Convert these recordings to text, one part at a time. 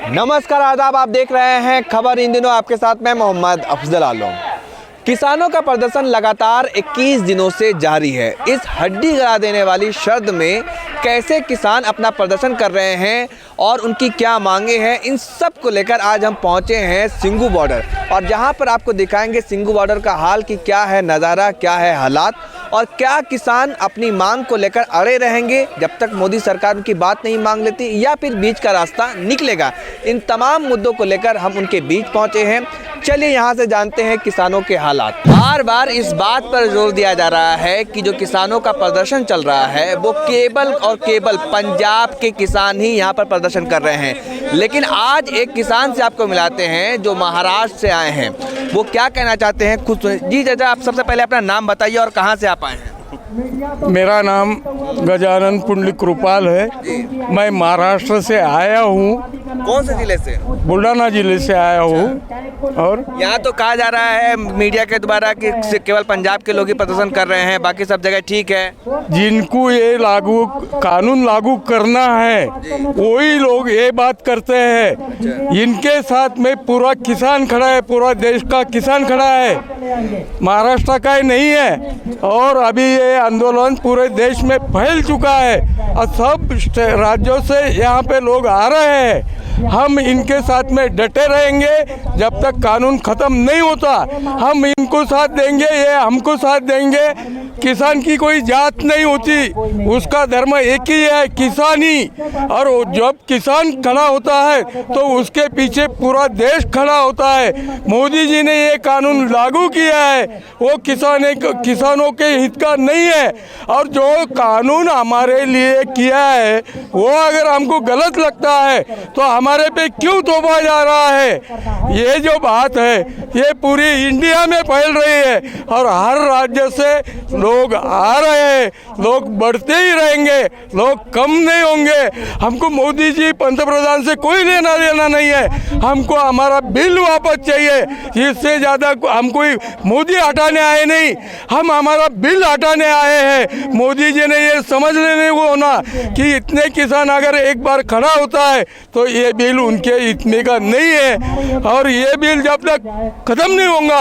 नमस्कार आदाब, आप देख रहे हैं खबर इन दिनों। आपके साथ मैं मोहम्मद अफजल आलम। किसानों का प्रदर्शन लगातार 21 दिनों से जारी है। इस हड्डी गला देने वाली शर्त में कैसे किसान अपना प्रदर्शन कर रहे हैं और उनकी क्या मांगे हैं, इन सब को लेकर आज हम पहुंचे हैं सिंघू बॉर्डर। और जहां पर आपको दिखाएंगे सिंघू बॉर्डर का हाल कि क्या है नज़ारा, क्या है हालात और क्या किसान अपनी मांग को लेकर अड़े रहेंगे जब तक मोदी सरकार उनकी बात नहीं मांग लेती या फिर बीच का रास्ता निकलेगा। इन तमाम मुद्दों को लेकर हम उनके बीच पहुंचे हैं। चलिए यहाँ से जानते हैं किसानों के हालात। बार बार इस बात पर जोर दिया जा रहा है कि जो किसानों का प्रदर्शन चल रहा है वो केवल और केवल पंजाब के किसान ही यहाँ पर प्रदर्शन कर रहे हैं। लेकिन आज एक किसान से आपको मिलाते हैं जो महाराष्ट्र से आए हैं। वो क्या कहना चाहते हैं खुद सुनिए। जी चाचा, आप सबसे पहले अपना नाम बताइए और कहाँ से आप आए हैं? मेरा नाम गजानन पुंडलिक कृपाल है। मैं महाराष्ट्र से आया हूँ। कौन से जिले से? बुल्ढाना जिले से आया हूँ। और यहाँ तो कहा जा रहा है मीडिया के द्वारा कि केवल पंजाब के लोग ही प्रदर्शन कर रहे हैं, बाकी सब जगह ठीक है। जिनको ये कानून लागू करना है वही लोग ये बात करते हैं। इनके साथ में पूरा किसान खड़ा है, पूरा देश का किसान खड़ा है, महाराष्ट्र का ही नहीं है। और अभी ये आंदोलन पूरे देश में फैल चुका है और सब राज्यों से यहाँ पे लोग आ रहे हैं। हम इनके साथ में डटे रहेंगे जब तक कानून खत्म नहीं होता। हम इनको साथ देंगे, ये हमको साथ देंगे। किसान की कोई जात नहीं होती, उसका धर्म एक ही है, किसानी। और जब किसान खड़ा होता है तो उसके पीछे पूरा देश खड़ा होता है। मोदी जी ने ये कानून लागू किया है वो किसानों के हित का नहीं है। और जो कानून हमारे लिए किया है वो अगर हमको गलत लगता है तो हमारे पे क्यों थोपा जा रहा है? ये जो बात है ये पूरी इंडिया में फैल रही है और हर राज्य से लोग आ रहे हैं। लोग बढ़ते ही रहेंगे, लोग कम नहीं होंगे। हमको मोदी जी पंतप्रधान से कोई लेना देना नहीं है। हमको हमारा बिल वापस चाहिए। इससे ज़्यादा हम कोई मोदी हटाने आए नहीं, हम हमारा बिल हटाने आए हैं। मोदी जी ने ये समझ लेने को होना कि इतने किसान अगर एक बार खड़ा होता है तो ये बिल उनके इतने का नहीं है। और ये बिल जब तक खत्म नहीं होगा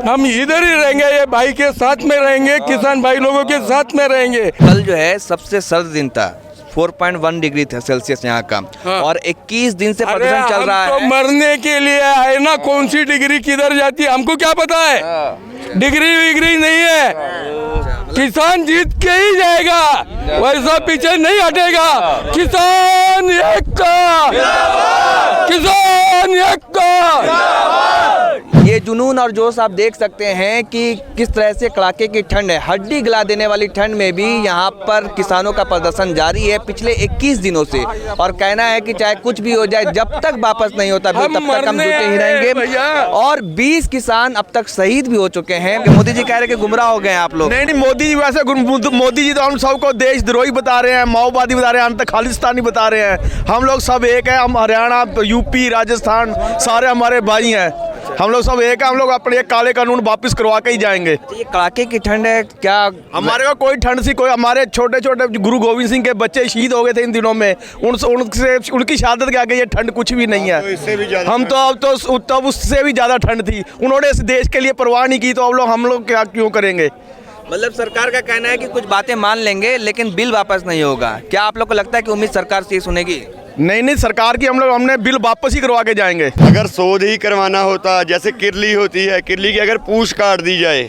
हम इधर ही रहेंगे, ये भाई के साथ में रहेंगे, किसान भाई लोगों के साथ में रहेंगे। कल जो है सबसे सर्द दिन था, 4.1 डिग्री था सेल्सियस यहाँ का। हाँ। और 21 दिन से प्रदर्शन चल रहा तो है। मरने के लिए आए ना, कौन सी डिग्री किधर जाती है हमको क्या पता है। डिग्री विग्री नहीं है, किसान जीत के ही जाएगा, वैसा पीछे नहीं हटेगा। किसान एक का, किसान एक का। ये जुनून और जोश आप देख सकते हैं कि किस तरह से कड़ाके की ठंड है। हड्डी गला देने वाली ठंड में भी यहाँ पर किसानों का प्रदर्शन जारी है पिछले 21 दिनों से। और कहना है कि चाहे कुछ भी हो जाए, जब तक वापस नहीं होता तब तक हम जुटे ही रहेंगे। और 20 किसान अब तक शहीद भी हो चुके हैं। मोदी जी कह रहे हैं कि गुमराह हो गए हैं आप लोग। नहीं, मोदी जी वैसे मोदी जी तो हम सबको देशद्रोही बता रहे हैं, माओवादी बता रहे हैं, अंत खालिस्तानी बता रहे हैं। हम लोग सब एक है। हम हरियाणा, यूपी, राजस्थान सारे हमारे भाई हैं। हम लोग सब एक है। हम लोग अपने काले कानून वापस करवा के ही जाएंगे। ये कड़ाके की ठंड है क्या? हमारे को कोई ठंड सी कोई, हमारे छोटे छोटे गुरु गोविंद सिंह के बच्चे शहीद हो गए थे इन दिनों में, उनकी शहादत के आगे ये ठंड कुछ भी नहीं है। हम तो अब तो उससे भी ज़्यादा ठंड थी। उन्होंने इस देश के लिए परवाह नहीं की तो अब हम लोग क्या क्यों करेंगे? मतलब सरकार का कहना है कि कुछ बातें मान लेंगे लेकिन बिल वापस नहीं होगा। क्या आप लोग को लगता है कि उम्मीद सरकार से सुनेगी? नहीं, सरकार की हमने बिल वापस ही करवा के जाएंगे। अगर शोध ही करवाना होता, जैसे किरली होती है, किरली की अगर पूंछ काट दी जाए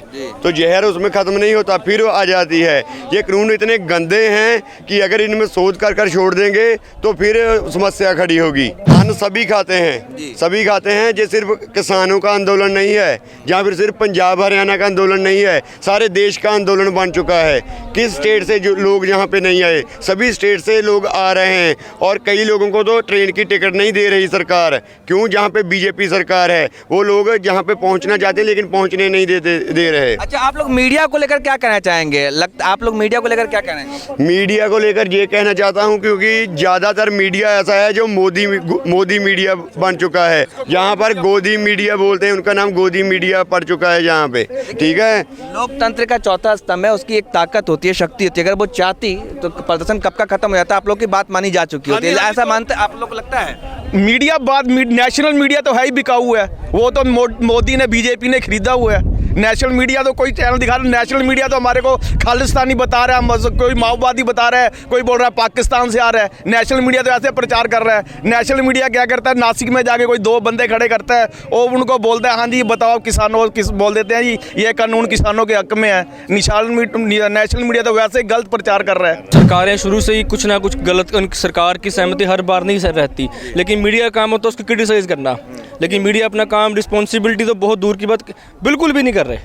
तो जहर उसमें खत्म नहीं होता, फिर आ जाती है। ये कानून इतने गंदे हैं कि अगर इनमें शोध कर छोड़ देंगे तो फिर समस्या खड़ी होगी। अन्न सभी खाते हैं, सभी खाते हैं। ये सिर्फ किसानों का आंदोलन नहीं है, या फिर सिर्फ पंजाब हरियाणा का आंदोलन नहीं है, सारे देश का आंदोलन बन चुका है। किस स्टेट से जो लोग यहाँ पे नहीं आए, सभी स्टेट से लोग आ रहे हैं। और कई लोगों को तो ट्रेन की टिकट नहीं दे रही सरकार। क्यों? जहाँ पे बीजेपी सरकार है वो लोग जहाँ पे पहुँचना चाहते हैं लेकिन पहुँचने नहीं दे रहे। अच्छा, आप लोग मीडिया को लेकर क्या कहना चाहेंगे? आप लोग मीडिया को लेकर क्या कहना है? मीडिया को लेकर ये कहना चाहता हूँ क्योंकि ज़्यादातर मीडिया ऐसा है जो मोदी मीडिया बन चुका है। यहाँ पर गोदी मीडिया बोलते हैं, उनका नाम गोदी मीडिया पड़ चुका है यहाँ पे। ठीक है, लोकतंत्र का चौथा स्तंभ है, उसकी एक ताकत होती है, शक्ति होती है। अगर वो चाहती तो प्रदर्शन कब का खत्म हो जाता। आप लोग की बात मानी जा चुकी होती है। ऐसा ऐसा मानते आप लोग को लगता है? मीडिया नेशनल मीडिया तो है ही बिकाऊ है, वो तो मोदी ने बीजेपी ने खरीदा हुआ है। नेशनल मीडिया तो कोई चैनल दिखा रहा है, नेशनल मीडिया तो हमारे को खालिस्तानी बता रहा है, कोई माओवादी बता रहा है, कोई बोल रहा है पाकिस्तान से आ रहा है। नेशनल मीडिया तो ऐसे प्रचार कर रहा है। नेशनल मीडिया क्या करता है, नासिक में जाके कोई 2 बंदे खड़े करता है और उनको बोलता है हाँ जी बताओ किसानों बोल देते हैं जी ये कानून किसानों के हक में है। नेशनल मीडिया तो वैसे गलत प्रचार कर रहा है। सरकारें शुरू से ही कुछ ना कुछ गलत, सरकार की सहमति हर बार नहीं रहती, लेकिन मीडिया का काम होता है उसको क्रिटिसाइज करना, लेकिन मीडिया अपना काम रिस्पॉन्सिबिलिटी तो बहुत दूर की बात बिल्कुल भी नहीं कर रहे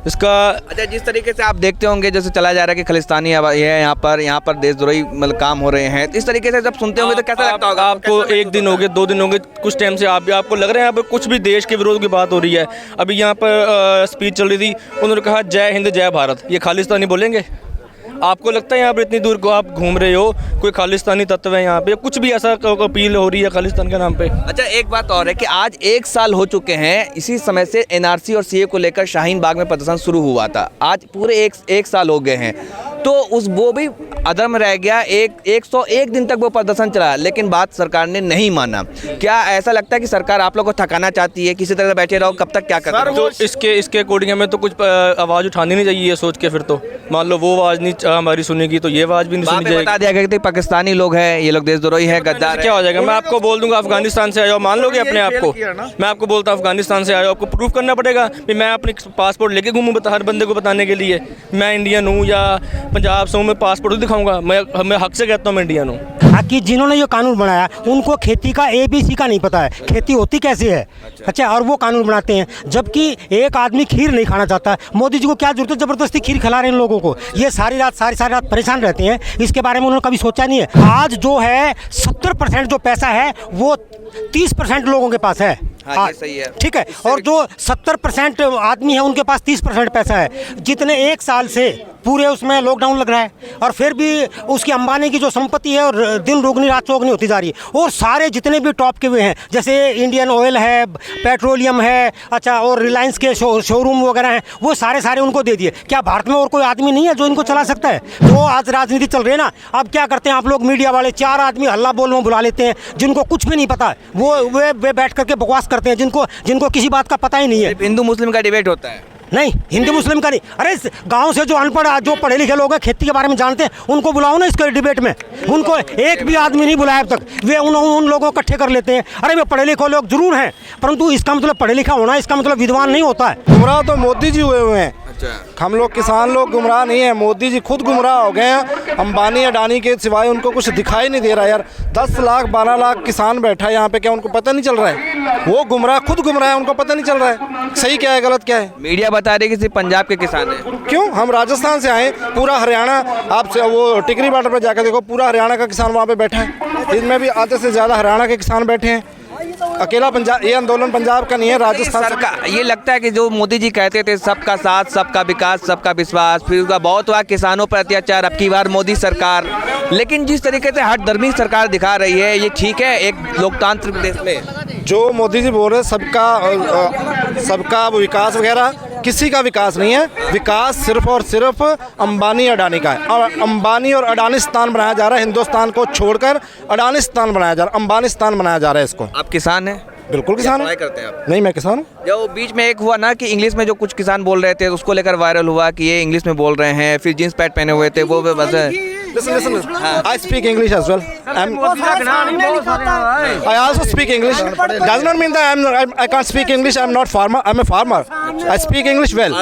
इसका। अच्छा, जिस तरीके से आप देखते होंगे जैसे चला जा रहा है कि खालिस्तानी ये है, यहाँ पर देशद्रोही मतलब काम हो रहे हैं, इस तरीके से जब सुनते होंगे तो कैसा लगता होगा आपको? एक दिन हो गए, 2 दिन हो गए, कुछ टाइम से आपको लग रहा है यहाँ पर कुछ भी देश के विरोध की बात हो रही है। अभी यहाँ पर स्पीच चल रही थी, उन्होंने कहा जय हिंद जय भारत, ये खालिस्तानी बोलेंगे? आपको लगता है यहाँ पर इतनी दूर को आप घूम रहे हो कोई खालिस्तानी तत्व है यहाँ पे, कुछ भी ऐसा अपील हो रही है खालिस्तान के नाम पे? अच्छा, एक बात और है कि आज 1 साल हो चुके हैं, इसी समय से एनआरसी और सीए को लेकर शाहीन बाग में प्रदर्शन शुरू हुआ था। आज पूरे एक साल हो गए हैं, तो वो भी अदम रह गया। 101 दिन तक वो प्रदर्शन चला, लेकिन बात सरकार ने नहीं माना। क्या ऐसा लगता है कि सरकार आप लोग को थकाना चाहती है, किसी तरह बैठे रहो, कब तक क्या कर? तो इसके अकॉर्डिंग हमें तो कुछ आवाज़ उठानी नहीं चाहिए ये सोच के, फिर तो मान लो वो आवाज़ नहीं हमारी सुनेगी तो ये आवाज़ भी नहीं सुनी जाएगी। बता दिया गया कि पाकिस्तानी लोग हैं, ये लोग देशद्रोही है, गद्दार है। क्या हो जाएगा? मैं आपको बोल दूंगा अफगानिस्तान से आया, मान लोगे अपने आप को? मैं आपको बोलता हूँ अफगानिस्तान से आया, आपको प्रूफ करना पड़ेगा कि मैं अपने पासपोर्ट लेके घूमूँ हर बंदे को बताने के लिए मैं इंडियन हूँ या पंजाब से हूँ, मैं पासपोर्ट दिखाऊंगा, मैं हक से कहता हूँ मैं इंडियन हूँ। कि जिन्होंने ये कानून बनाया उनको खेती का ABC का नहीं पता है, खेती होती कैसे है। अच्छा, और वो कानून बनाते हैं, जबकि एक आदमी खीर नहीं खाना चाहता है। मोदी जी को क्या जरूरत है ज़बरदस्ती खीर खिला रहे हैं लोगों को? ये सारी रात परेशान रहते हैं, इसके बारे में उन्होंने कभी सोचा नहीं है। आज जो है 70% जो पैसा है वो 30% लोगों के पास है। हाँ, ये सही है। ठीक है, और जो 70% आदमी है उनके पास 30% पैसा है। जितने 1 साल से पूरे उसमें लॉकडाउन लग रहा है, और फिर भी उसकी अंबानी की जो संपत्ति है और दिन दोगुनी रात चौगुनी होती जा रही है। और सारे जितने भी टॉप के हुए हैं, जैसे इंडियन ऑयल है, पेट्रोलियम है, अच्छा, और रिलायंस के शोरूम वगैरह हैं, वो सारे उनको दे दिए। क्या भारत में और कोई आदमी नहीं है जो इनको चला सकता है? तो आज राजनीति चल रही है ना। अब क्या करते हैं आप लोग मीडिया वाले, 4 आदमी हल्ला बोल में बुला लेते हैं जिनको कुछ भी नहीं पता है, वे बैठ करके बकवास करते हैं जिनको किसी बात का पता ही नहीं है। हिंदू मुस्लिम का डिबेट होता है? नहीं, हिंदू मुस्लिम का नहीं। अरे गांव से जो अनपढ़, जो पढ़े लिखे लोग हैं, खेती के बारे में जानते हैं, उनको बुलाओ ना इसके डिबेट में। उनको एक भी आदमी नहीं बुलाया अब तक। वे उन लोगों को इकट्ठे कर लेते हैं। अरे वे पढ़े लिखे लोग जरूर हैं, परंतु इसका मतलब पढ़े लिखा होना इसका मतलब विद्वान नहीं होता है। गुमराह तो मोदी जी हुए हैं। हम लोग किसान लोग गुमराह नहीं है, मोदी जी खुद गुमराह हो गए हैं। अंबानी अडानी के सिवाय उनको कुछ दिखाई नहीं दे रहा यार। 10 लाख 12 लाख किसान बैठा है यहाँ पे, क्या उनको पता नहीं चल रहा है? वो गुमराह, खुद गुमराह है, उनको पता नहीं चल रहा है सही क्या है गलत क्या है। मीडिया बता रही है कि सिर्फ पंजाब के किसान हैं। क्यों? हम राजस्थान से आए, पूरा हरियाणा, आप वो टिकरी बॉर्डर पर जाकर देखो, पूरा हरियाणा का किसान वहाँ पे बैठा है। इसमें भी आधे से ज़्यादा हरियाणा के किसान बैठे हैं। अकेला पंजाब, ये आंदोलन पंजाब का नहीं है, राजस्थान सरकार। ये लगता है कि जो मोदी जी कहते थे सबका साथ, सबका विकास, सबका विश्वास, फिर उसका बहुत हुआ किसानों पर अत्याचार, अब की बार मोदी सरकार, लेकिन जिस तरीके से हठधर्मी सरकार दिखा रही है, ये ठीक है एक लोकतांत्रिक देश में? जो मोदी जी बोल रहे हैं सबका विकास वगैरह, किसी का विकास नहीं है। विकास सिर्फ और सिर्फ अंबानी अडानी का है, और अंबानी और अडानिस्तान बनाया जा रहा है। हिंदुस्तान को छोड़कर अडानिस्तान बनाया जा रहा है, अंबानिस्तान बनाया जा रहा है इसको। आप किसान हैं? बिल्कुल किसान हूँ। करते हैं आप? नहीं, मैं किसान हूँ। जो बीच में एक हुआ ना कि इंग्लिश में जो कुछ किसान बोल रहे थे, उसको लेकर वायरल हुआ कि ये इंग्लिश में बोल रहे हैं, फिर जींस पैंट पहने हुए थे, वो बस। Listen. I speak English as well. I also speak English. Does not mean that I can't speak English. I'm not farmer. I'm a farmer. I speak English well.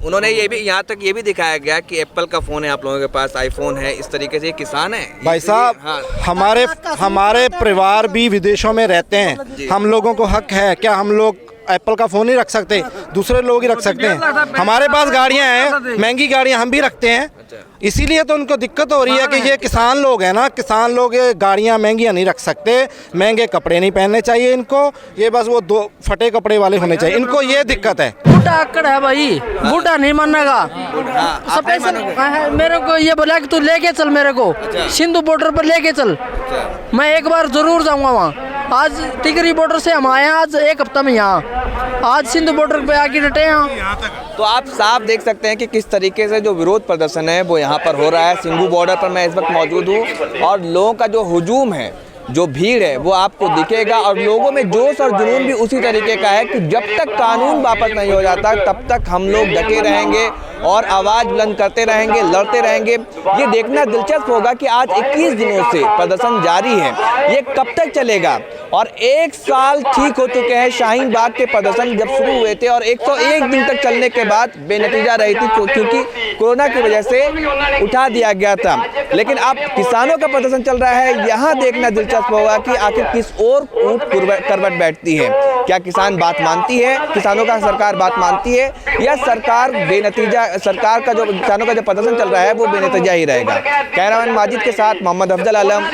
उन्होंने ये भी, यहाँ तक ये भी दिखाया गया कि एप्पल का फ़ोन है आप लोगों के पास, आईफोन है, इस तरीके से ये किसान है। भाई साहब, हाँ। हमारे परिवार भी विदेशों में रहते हैं। हम लोगों को हक है, क्या हम लोग एप्पल का फ़ोन नहीं रख सकते? दूसरे लोग ही रख सकते हैं। हमारे पास गाड़ियां हैं, महंगी गाड़ियां हम भी रखते हैं, इसीलिए तो उनको दिक्कत हो रही है कि ये किसान लोग हैं ना, किसान लोग ये गाड़ियां महंगी नहीं रख सकते, महंगे कपड़े नहीं पहनने चाहिए इनको, ये बस वो 2 फटे कपड़े वाले होने चाहिए, इनको ये दिक्कत है। बूढ़ा अक्कड़ है भाई, बूढ़ा नहीं मानेगा। मेरे को ये बोला कि तू लेके चल, मेरे को सिंधु बॉर्डर पर लेके चल। मैं एक बार जरूर जाऊंगा वहाँ। आज टिकरी बॉर्डर से हम आए हैं, आज 1 हफ्ता में यहाँ, आज सिंधु बॉर्डर पे आके डटे हैं। तो आप साफ देख सकते हैं कि किस तरीके से जो विरोध प्रदर्शन है वो यहाँ पर हो रहा है। सिंघू बॉर्डर पर मैं इस वक्त मौजूद हूँ और लोगों का जो हुजूम है जो भीड़ है वो आपको दिखेगा और लोगों में जोश और जुनून भी उसी तरीके का है कि जब तक कानून वापस नहीं हो जाता तब तक हम लोग डटे रहेंगे और आवाज़ बुलंद करते रहेंगे, लड़ते रहेंगे। ये देखना दिलचस्प होगा कि आज 21 दिनों से प्रदर्शन जारी है, ये कब तक चलेगा। और 1 साल ठीक हो चुके हैं शाहीन बाग के प्रदर्शन जब शुरू हुए थे और 101 दिन तक चलने के बाद बेनतीजा रही थी क्योंकि कोरोना की वजह से उठा दिया गया था। लेकिन अब किसानों का प्रदर्शन चल रहा है, यहाँ देखना दिलचस्प होगा कि आखिर किस ओर ऊँट करवट बैठती है। क्या किसान बात मानती है, किसानों का सरकार बात मानती है, या सरकार बेनतीजा, सरकार का जो किसानों का जो प्रदर्शन चल रहा है वो बेनतीजा ही रहेगा। कैमरामैन माजिद के साथ मोहम्मद अफजल आलम।